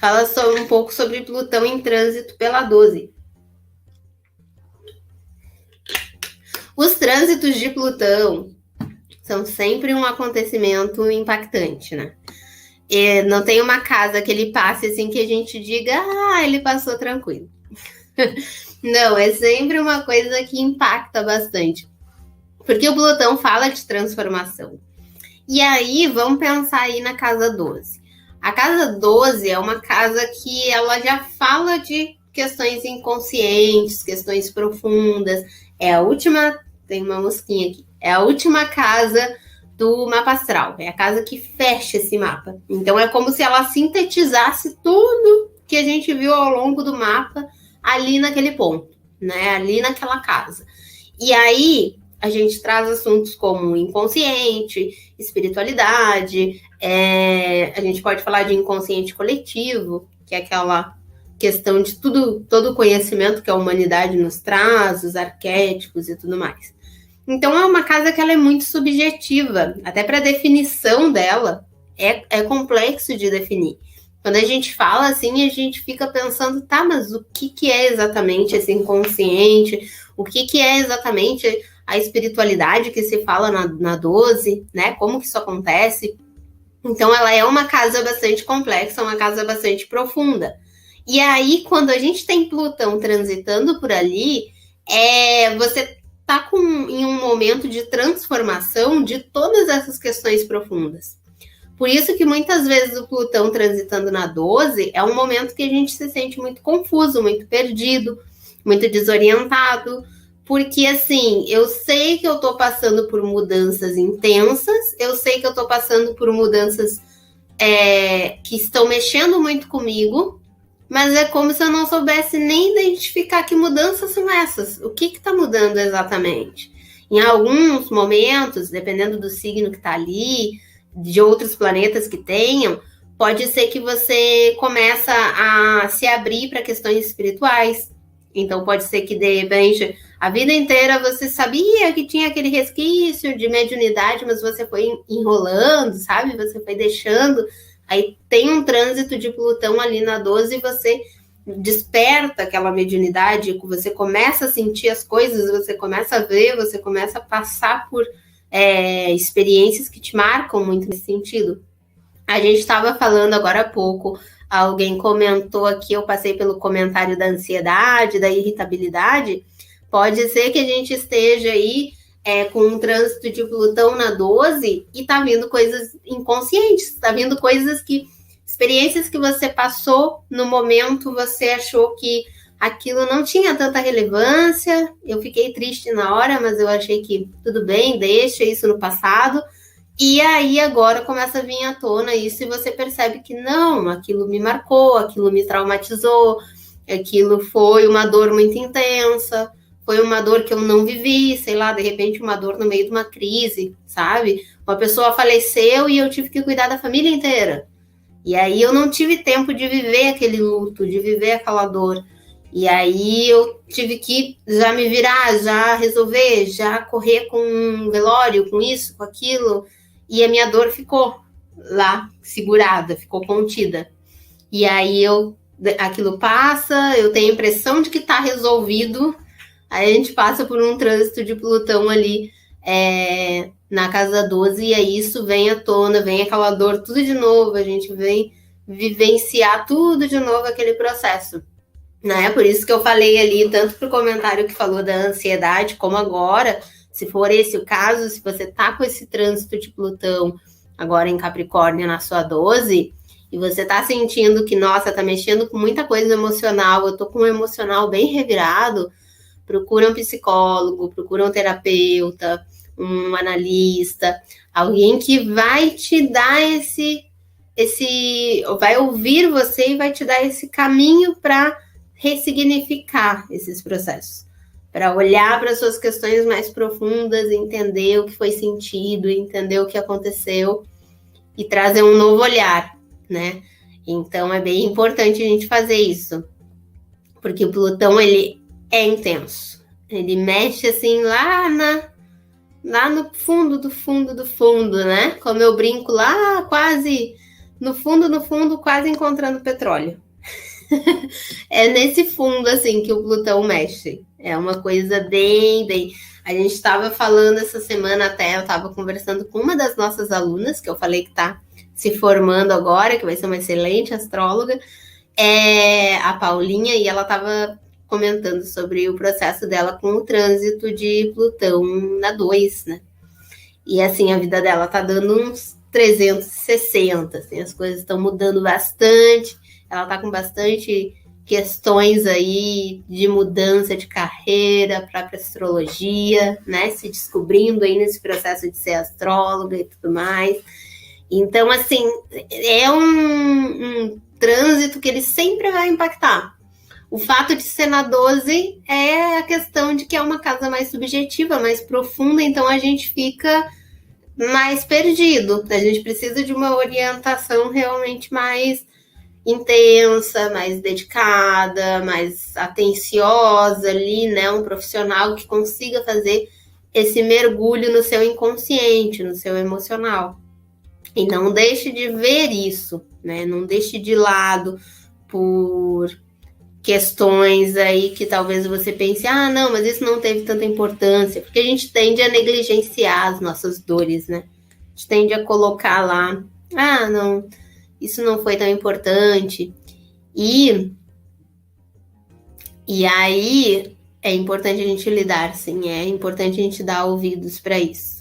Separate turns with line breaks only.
fala um pouco sobre Plutão em trânsito pela 12. Os trânsitos de Plutão são sempre um acontecimento impactante, né? E não tem uma casa que ele passe assim que a gente diga, ele passou tranquilo. Não, é sempre uma coisa que impacta bastante. Porque o Plutão fala de transformação. E aí, vamos pensar aí na casa 12. A casa 12 é uma casa que ela já fala de questões inconscientes, questões profundas. É a última, tem uma mosquinha aqui, é a última casa do mapa astral. É a casa que fecha esse mapa. Então é como se ela sintetizasse tudo que a gente viu ao longo do mapa ali naquele ponto, né? Ali naquela casa. E aí a gente traz assuntos como inconsciente, espiritualidade, a gente pode falar de inconsciente coletivo, que é aquela questão de todo o conhecimento que a humanidade nos traz, os arquétipos e tudo mais. Então é uma casa que ela é muito subjetiva, até para a definição dela é complexo de definir. Quando a gente fala assim, a gente fica pensando, tá, mas o que é exatamente esse inconsciente? O que é exatamente a espiritualidade que se fala na 12, né? Como que isso acontece? Então ela é uma casa bastante complexa, uma casa bastante profunda. E aí, quando a gente tem Plutão transitando por ali, você está em um momento de transformação de todas essas questões profundas. Por isso que muitas vezes o Plutão transitando na 12 é um momento que a gente se sente muito confuso, muito perdido, muito desorientado, porque assim, eu sei que eu estou passando por mudanças intensas, eu sei que eu estou passando por mudanças que estão mexendo muito comigo, mas é como se eu não soubesse nem identificar que mudanças são essas, o que está mudando exatamente. Em alguns momentos, dependendo do signo que está ali, de outros planetas que tenham, pode ser que você começa a se abrir para questões espirituais. Então pode ser que de repente a vida inteira você sabia que tinha aquele resquício de mediunidade, mas você foi enrolando, sabe? Você foi deixando. Aí tem um trânsito de Plutão ali na 12 e você desperta aquela mediunidade, você começa a sentir as coisas, você começa a ver, você começa a passar por experiências que te marcam muito nesse sentido. A gente estava falando agora há pouco, alguém comentou aqui, eu passei pelo comentário da ansiedade, da irritabilidade. Pode ser que a gente esteja aí com um trânsito de Plutão na 12 e tá vindo coisas inconscientes, tá vindo coisas experiências que você passou no momento, você achou que aquilo não tinha tanta relevância, eu fiquei triste na hora, mas eu achei que tudo bem, deixa isso no passado, e aí agora começa a vir à tona isso e você percebe que não, aquilo me marcou, aquilo me traumatizou, aquilo foi uma dor muito intensa, foi uma dor que eu não vivi, sei lá, de repente uma dor no meio de uma crise, sabe? Uma pessoa faleceu e eu tive que cuidar da família inteira. E aí eu não tive tempo de viver aquele luto, de viver aquela dor. E aí eu tive que já me virar, já resolver, já correr com um velório, com isso, com aquilo. E a minha dor ficou lá, segurada, ficou contida. E aí aquilo passa, eu tenho a impressão de que está resolvido. Aí a gente passa por um trânsito de Plutão ali na casa 12, e aí isso vem à tona, vem aquela dor tudo de novo, a gente vem vivenciar tudo de novo aquele processo. Né? Por isso que eu falei ali, tanto pro comentário que falou da ansiedade, como agora, se for esse o caso, se você tá com esse trânsito de Plutão agora em Capricórnio na sua 12, e você tá sentindo que, nossa, tá mexendo com muita coisa emocional, eu tô com um emocional bem revirado, procura um psicólogo, procura um terapeuta, um analista, alguém que vai te dar vai ouvir você e vai te dar esse caminho para ressignificar esses processos, para olhar para suas questões mais profundas, entender o que foi sentido, entender o que aconteceu e trazer um novo olhar, né? Então é bem importante a gente fazer isso, porque o Plutão ele é intenso, ele mexe assim lá no fundo do fundo do fundo, né? Como eu brinco lá, quase no fundo, quase encontrando petróleo. É nesse fundo, assim, que o Plutão mexe. É uma coisa bem. A gente estava falando essa semana até, eu estava conversando com uma das nossas alunas, que eu falei que está se formando agora, que vai ser uma excelente astróloga, a Paulinha, e ela estava comentando sobre o processo dela com o trânsito de Plutão na 2, né? E assim, a vida dela tá dando uns 360, assim, as coisas estão mudando bastante, ela tá com bastante questões aí de mudança de carreira, própria astrologia, né, se descobrindo aí nesse processo de ser astróloga e tudo mais. Então, assim, é um trânsito que ele sempre vai impactar. O fato de ser na 12 é a questão de que é uma casa mais subjetiva, mais profunda, então a gente fica mais perdido. A gente precisa de uma orientação realmente mais intensa, mais dedicada, mais atenciosa ali, né? Um profissional que consiga fazer esse mergulho no seu inconsciente, no seu emocional. E não deixe de ver isso, né? Não deixe de lado por questões aí que talvez você pense, ah, não, mas isso não teve tanta importância, porque a gente tende a negligenciar as nossas dores, né? A gente tende a colocar lá, ah, não, isso não foi tão importante. E aí é importante a gente lidar, sim, é importante a gente dar ouvidos para isso.